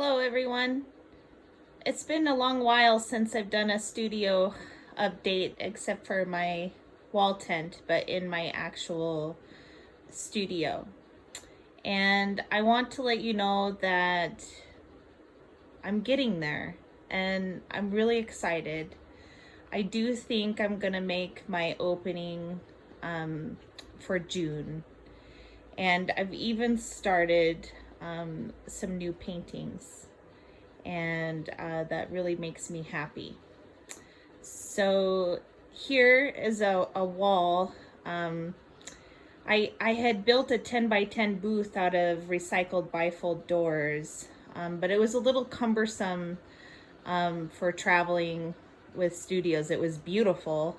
Hello everyone. It's been a long while since I've done a studio update except for my wall tent, but in my actual studio. And I want to let you know that I'm getting there and I'm really excited. I do think I'm gonna make my opening for June. And I've even started some new paintings, and that really makes me happy. So here is a wall. I had built a 10 by 10 booth out of recycled bifold doors, but it was a little cumbersome for traveling with studios. It was beautiful.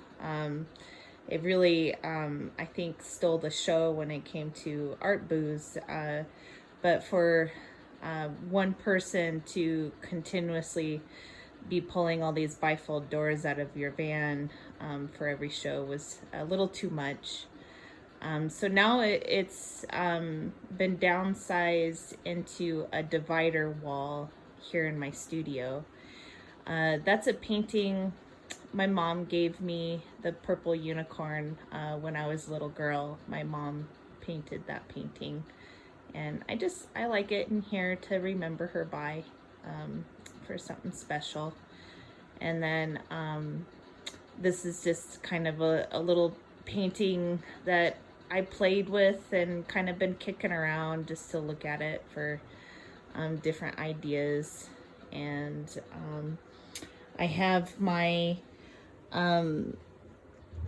It really, I think, stole the show when it came to art booths. But for one person to continuously be pulling all these bifold doors out of your van for every show was a little too much. So now it's been downsized into a divider wall here in my studio. That's a painting my mom gave me, the purple unicorn, when I was a little girl. My mom painted that painting, and I like it in here to remember her by, for something special. And then this is just kind of a little painting that I played with and kind of been kicking around just to look at it for different ideas. And I have my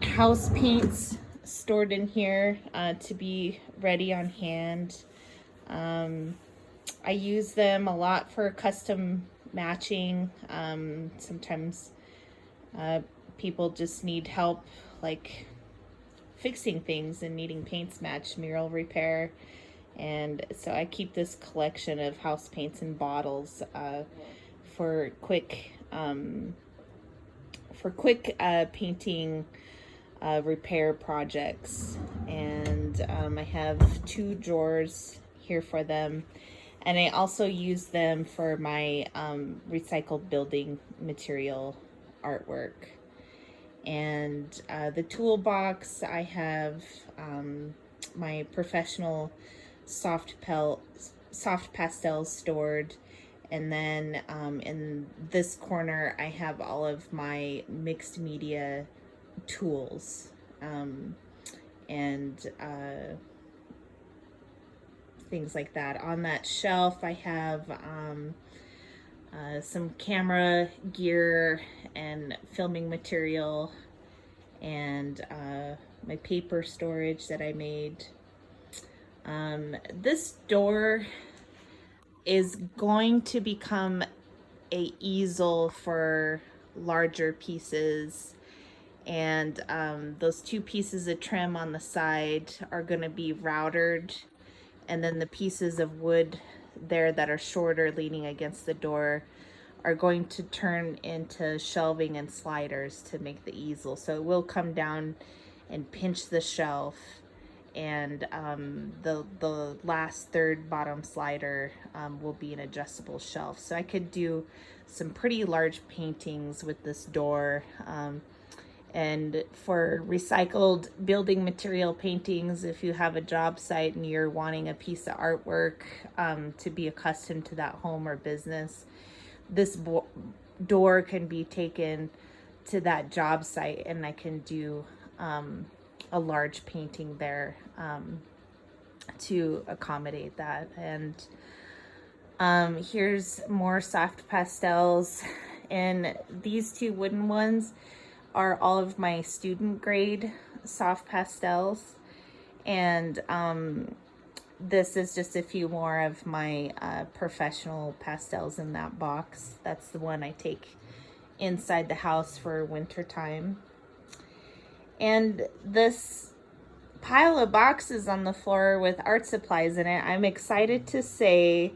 house paints stored in here to be ready on hand. I use them a lot for custom matching. Sometimes people just need help, like fixing things and needing paints matched, mural repair. And so I keep this collection of house paints in bottles for quick painting repair projects. And I have 2 drawers here for them, and I also use them for my recycled building material artwork. And the toolbox, I have my professional soft pastels stored. And then in this corner, I have all of my mixed media tools and things like that. On that shelf, I have some camera gear and filming material, and my paper storage that I made. This door is going to become a easel for larger pieces, and those 2 pieces of trim on the side are going to be routered, and then the pieces of wood there that are shorter leaning against the door are going to turn into shelving and sliders to make the easel. So it will come down and pinch the shelf, and the last third bottom slider will be an adjustable shelf. So I could do some pretty large paintings with this door. And for recycled building material paintings, if you have a job site and you're wanting a piece of artwork to be accustomed to that home or business, this door can be taken to that job site, and I can do a large painting there to accommodate that. And here's more soft pastels, and these 2 wooden ones are all of my student grade soft pastels, and this is just a few more of my professional pastels in that box. That's the one I take inside the house for winter time. And this pile of boxes on the floor with art supplies in it, I'm excited to say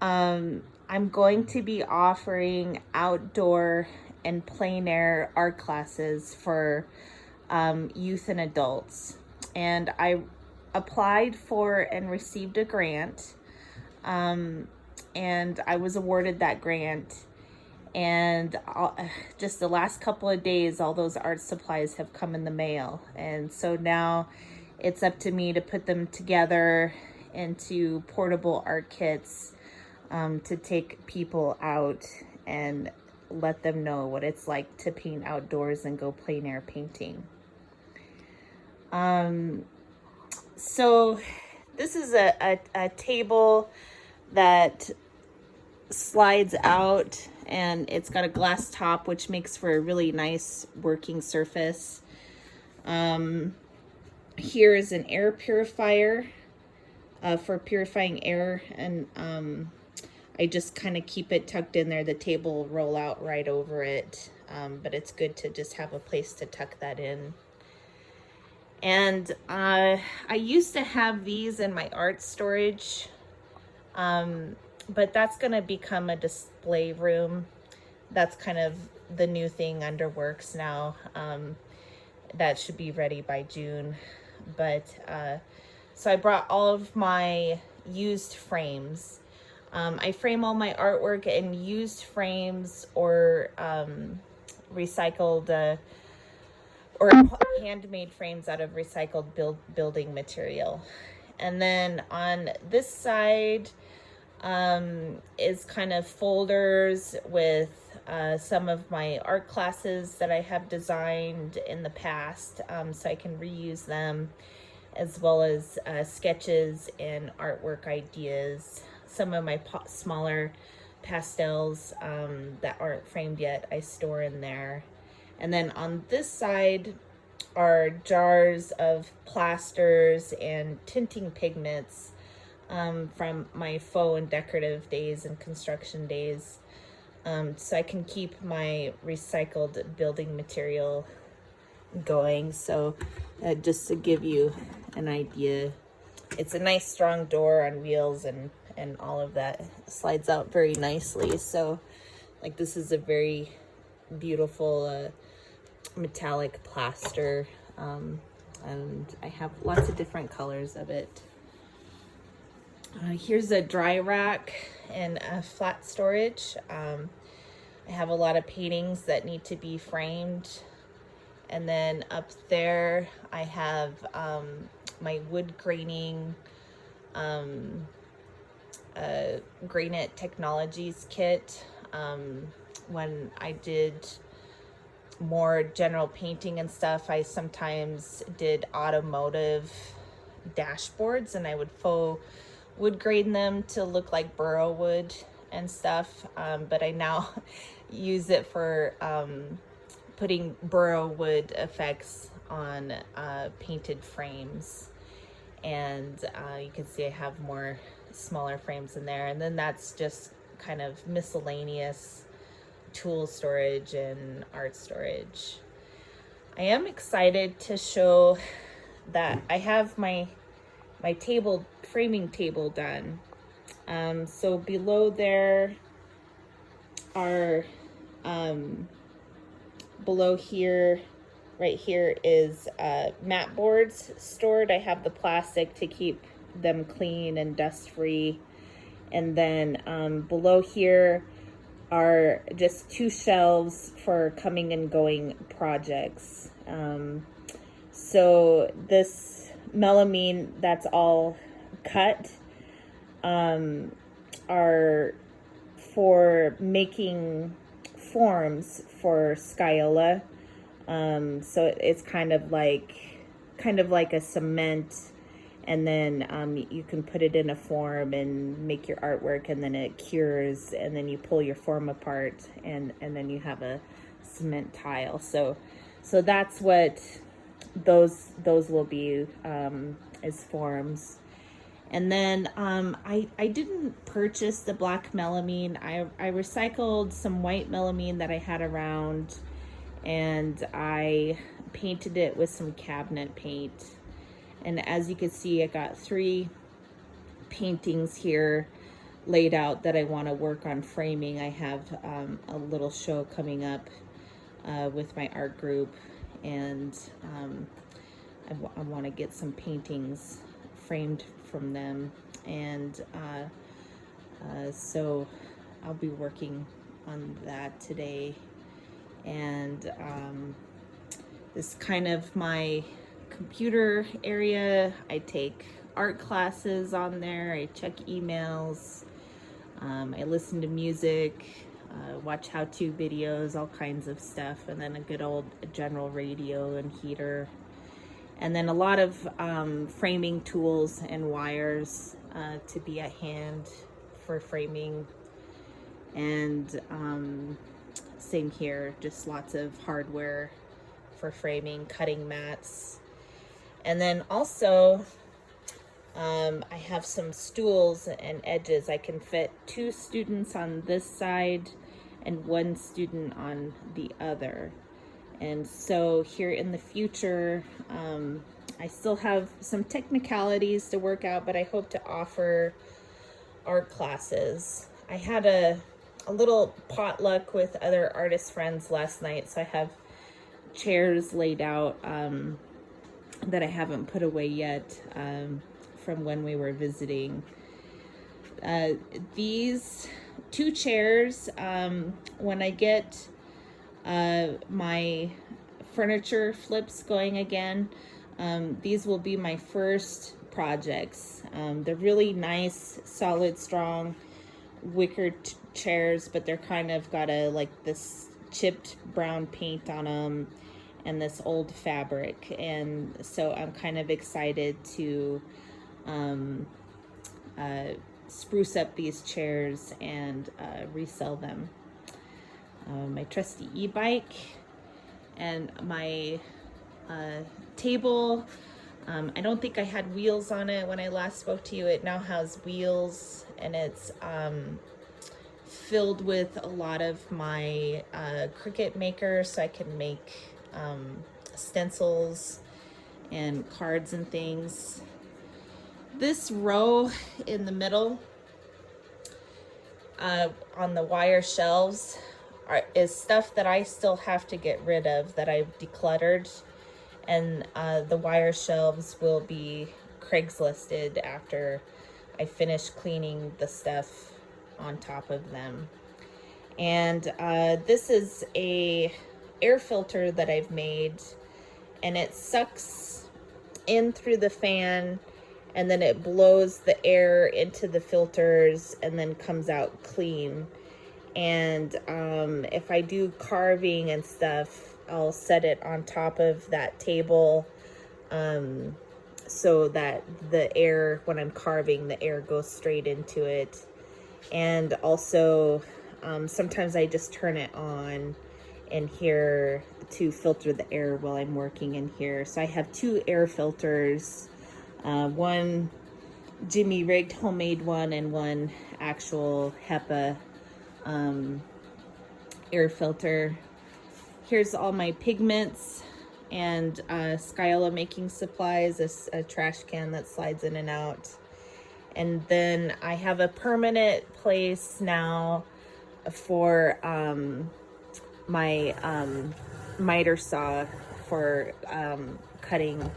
I'm going to be offering outdoor and plein air art classes for youth and adults. And I applied for and received a grant. and I was awarded that grant. And just the last couple of days, all those art supplies have come in the mail. And so now it's up to me to put them together into portable art kits, to take people out and let them know what it's like to paint outdoors and go plein air painting. So this is a table that slides out, and it's got a glass top, which makes for a really nice working surface. Here is an air purifier for purifying air, and I just kind of keep it tucked in there. The table will roll out right over it, but it's good to just have a place to tuck that in. And I used to have these in my art storage, but that's going to become a display room. That's kind of the new thing under works now. That should be ready by June. But so I brought all of my used frames. I frame all my artwork in used frames or recycled or handmade frames out of recycled building material. And then on this side is kind of folders with some of my art classes that I have designed in the past, so I can reuse them, as well as sketches and artwork ideas. Some of my smaller pastels that aren't framed yet, I store in there. And then on this side are jars of plasters and tinting pigments from my faux and decorative days and construction days. So I can keep my recycled building material going. So just to give you an idea, it's a nice strong door on wheels, and all of that slides out very nicely. So like, this is a very beautiful metallic plaster, and I have lots of different colors of it. Here's a dry rack and a flat storage. I have a lot of paintings that need to be framed. And then up there I have my wood graining Granite Technologies kit. When I did more general painting and stuff, I sometimes did automotive dashboards, and I would faux wood grain them to look like burrow wood and stuff, but I now use it for putting burrow wood effects on painted frames. And you can see I have more smaller frames in there, and then that's just kind of miscellaneous tool storage and art storage. I am excited to show that I have my table, framing table done. So below there are below here, right here, is mat boards stored. I have the plastic to keep them clean and dust free. And then below here are just 2 shelves for coming and going projects. So this melamine that's all cut are for making forms for Scaiola. So it's kind of like a cement, and then you can put it in a form and make your artwork, and then it cures, and then you pull your form apart, and then you have a cement tile. So that's what those will be, as forms. And then I didn't purchase the black melamine. I recycled some white melamine that I had around, and I painted it with some cabinet paint. And as you can see, I got 3 paintings here laid out that I want to work on framing. I have a little show coming up with my art group, and I want to get some paintings framed from them. And So I'll be working on that today. And this is kind of my computer area. I take art classes on there. I check emails. I listen to music, watch how-to videos, all kinds of stuff, and then a good old general radio and heater. And then a lot of framing tools and wires to be at hand for framing. And same here, just lots of hardware for framing, cutting mats. And then also, I have some stools and edges. I can fit 2 students on this side and 1 student on the other. And so here in the future, I still have some technicalities to work out, but I hope to offer art classes. I had a little potluck with other artist friends last night, so I have chairs laid out that I haven't put away yet from when we were visiting. These 2 chairs, when I get my furniture flips going again, these will be my first projects. They're really nice, solid, strong wicker chairs, but they're kind of got like this chipped brown paint on them and this old fabric, and so I'm kind of excited to spruce up these chairs and resell them. My trusty e-bike and my table. I don't think I had wheels on it when I last spoke to you. It now has wheels, and it's filled with a lot of my Cricut Maker, so I can make stencils and cards and things. This row in the middle on the wire shelves is stuff that I still have to get rid of, that I've decluttered, and the wire shelves will be Craigslisted after I finish cleaning the stuff on top of them. And this is a air filter that I've made, and it sucks in through the fan, and then it blows the air into the filters and then comes out clean. And if I do carving and stuff, I'll set it on top of that table so that the air, when I'm carving, the air goes straight into it. And also, sometimes I just turn it on in here to filter the air while I'm working in here. So I have 2 air filters, one Jimmy rigged homemade one and one actual HEPA air filter. Here's all my pigments and Skyola making supplies, a trash can that slides in and out. And then I have a permanent place now for my miter saw for cutting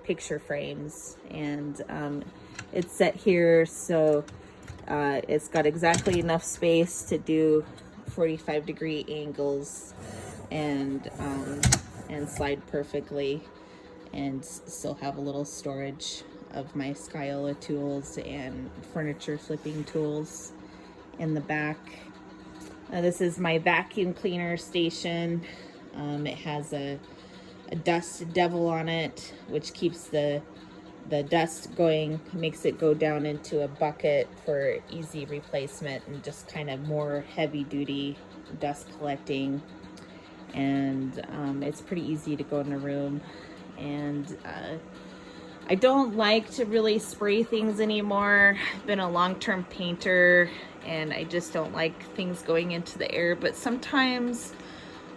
picture frames, and it's set here so it's got exactly enough space to do 45-degree angles and slide perfectly, and still have a little storage of my Skyola tools and furniture flipping tools in the back. This is my vacuum cleaner station. It has a dust devil on it, which keeps the dust going, makes it go down into a bucket for easy replacement and just kind of more heavy duty dust collecting. And it's pretty easy to go in a room. And I don't like to really spray things anymore. I've been a long-term painter and I just don't like things going into the air, but sometimes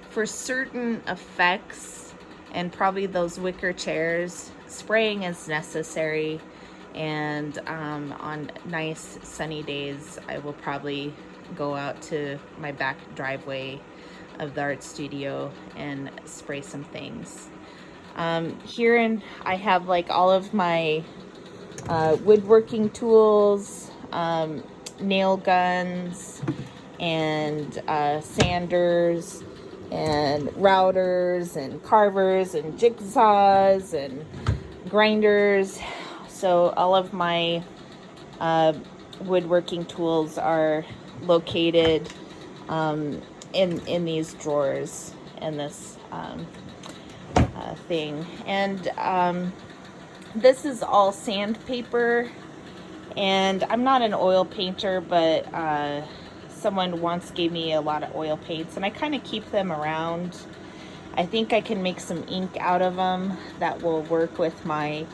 for certain effects, and probably those wicker chairs, spraying is necessary. And on nice sunny days, I will probably go out to my back driveway of the art studio and spray some things. Here I have like all of my woodworking tools. nail guns and sanders and routers and carvers and jigsaws and grinders. So all of my woodworking tools are located in these drawers in this thing. And this is all sandpaper, and I'm not an oil painter, but someone once gave me a lot of oil paints, and I kind of keep them around. I think I can make some ink out of them that will work with my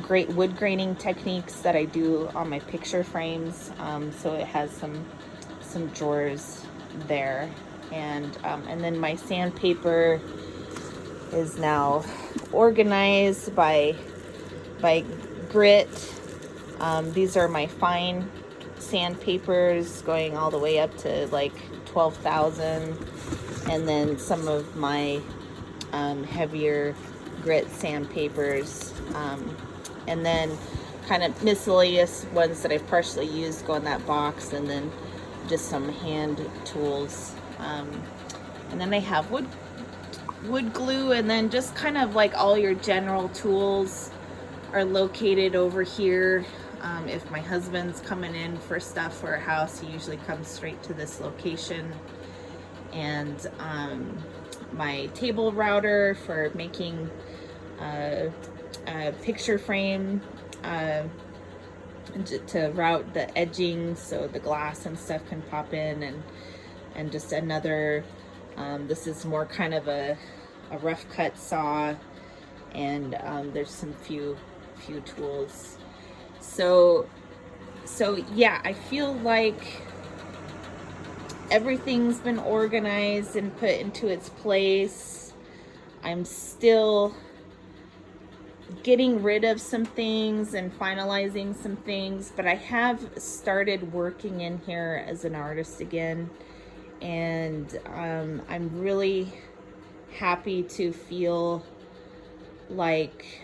great wood graining techniques that I do on my picture frames. So it has some drawers there, and then my sandpaper is now organized by grit. These are my fine sandpapers going all the way up to like 12,000, and then some of my heavier grit sandpapers, and then kind of miscellaneous ones that I've partially used go in that box, and then just some hand tools, and then I have wood glue, and then just kind of like all your general tools are located over here. If my husband's coming in for stuff for a house, he usually comes straight to this location. And my table router for making a picture frame to route the edging so the glass and stuff can pop in, and just another, this is more kind of a rough cut saw, and there's some few tools. So yeah, I feel like everything's been organized and put into its place. I'm still getting rid of some things and finalizing some things, but I have started working in here as an artist again, and I'm really happy to feel like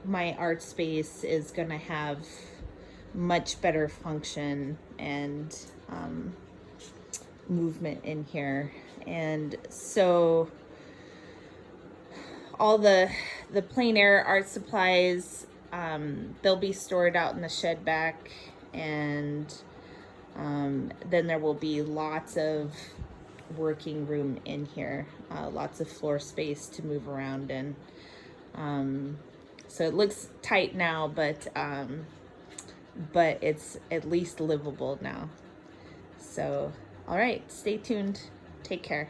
my art space is gonna have much better function and movement in here. And so all the plein air art supplies, they'll be stored out in the shed back, and then there will be lots of working room in here, lots of floor space to move around in. So it looks tight now, but it's at least livable now. So, all right, stay tuned. Take care.